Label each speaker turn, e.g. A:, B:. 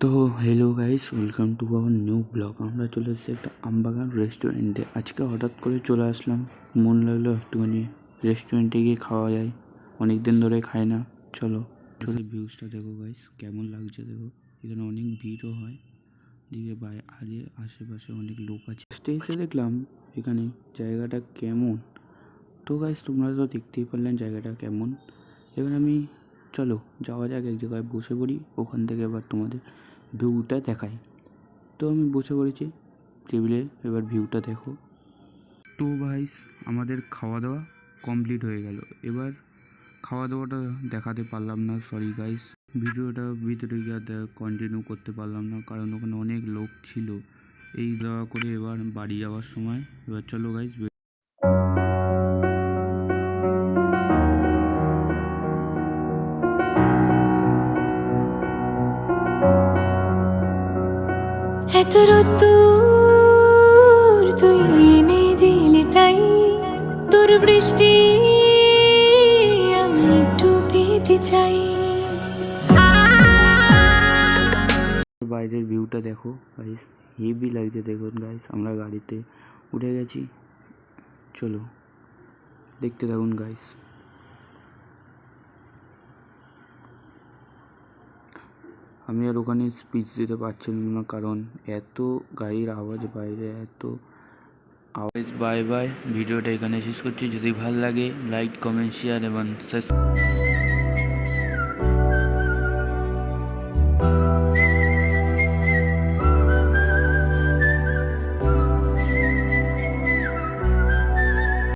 A: তো hello guys, welcome to our new blog. আমরা চলে এসেছি একটা আমবাগান রেস্টুরেন্টে। আজকে হঠাৎ করে চলে আসলাম, মন লাগলো একটুখানি রেস্টুরেন্টে গিয়ে খাওয়া যায়, অনেক দিন ধরে খাই না। চলো চলো, ভিউজটা দেখো গাইস, কেমন লাগছে দেখো। এখানে অনেক ভিড়ও হয়, দিকে আশেপাশে অনেক লোক আছে। এসে দেখলাম এখানে জায়গাটা কেমন। তো গাইস, তোমরা তো দেখতেই পারলেন জায়গাটা কেমন। এবার চলো যাওয়া যাক, এক জায়গায় বসে পড়ি, ওখান থেকে এবার তোমাদের ভিউটা দেখাই। তো আমি বসে পড়েছি টেবিলে, এবার ভিউটা দেখো। তো গাইস, আমাদের খাওয়া দাওয়া কমপ্লিট হয়ে গেল। এবার খাওয়া দাওয়াটা দেখাতে পারলাম না, সরি গাইস। ভিডিওটা ভিতরে গিয়ে কন্টিনিউ করতে পারলাম না, কারণ ওখানে অনেক লোক ছিল। এই দেওয়া করে এবার বাড়ি যাওয়ার সময়, এবার চলো গাইস।
B: এত রোদ্দুর তুই এনে দিলি, তাই তোর বৃষ্টি আমি একটু পেতে চাই।
A: বাইরের ভিউটা দেখো গাইস, হেভি লাগছে দেখুন গাইস। আমরা গাড়িতে উঠে গেছি, চলো দেখতে থাকুন গাইস। আমি আর ওখানে স্পিচ দিতে পারছিলাম না, কারণ এত গাড়ির আওয়াজ বাইরে, এত আওয়াজ। বাই বাই, ভিডিওটা এখানে শেষ করছি। যদি ভালো লাগে লাইক, কমেন্ট, শেয়ার এবং সাবস্ক্রাইব।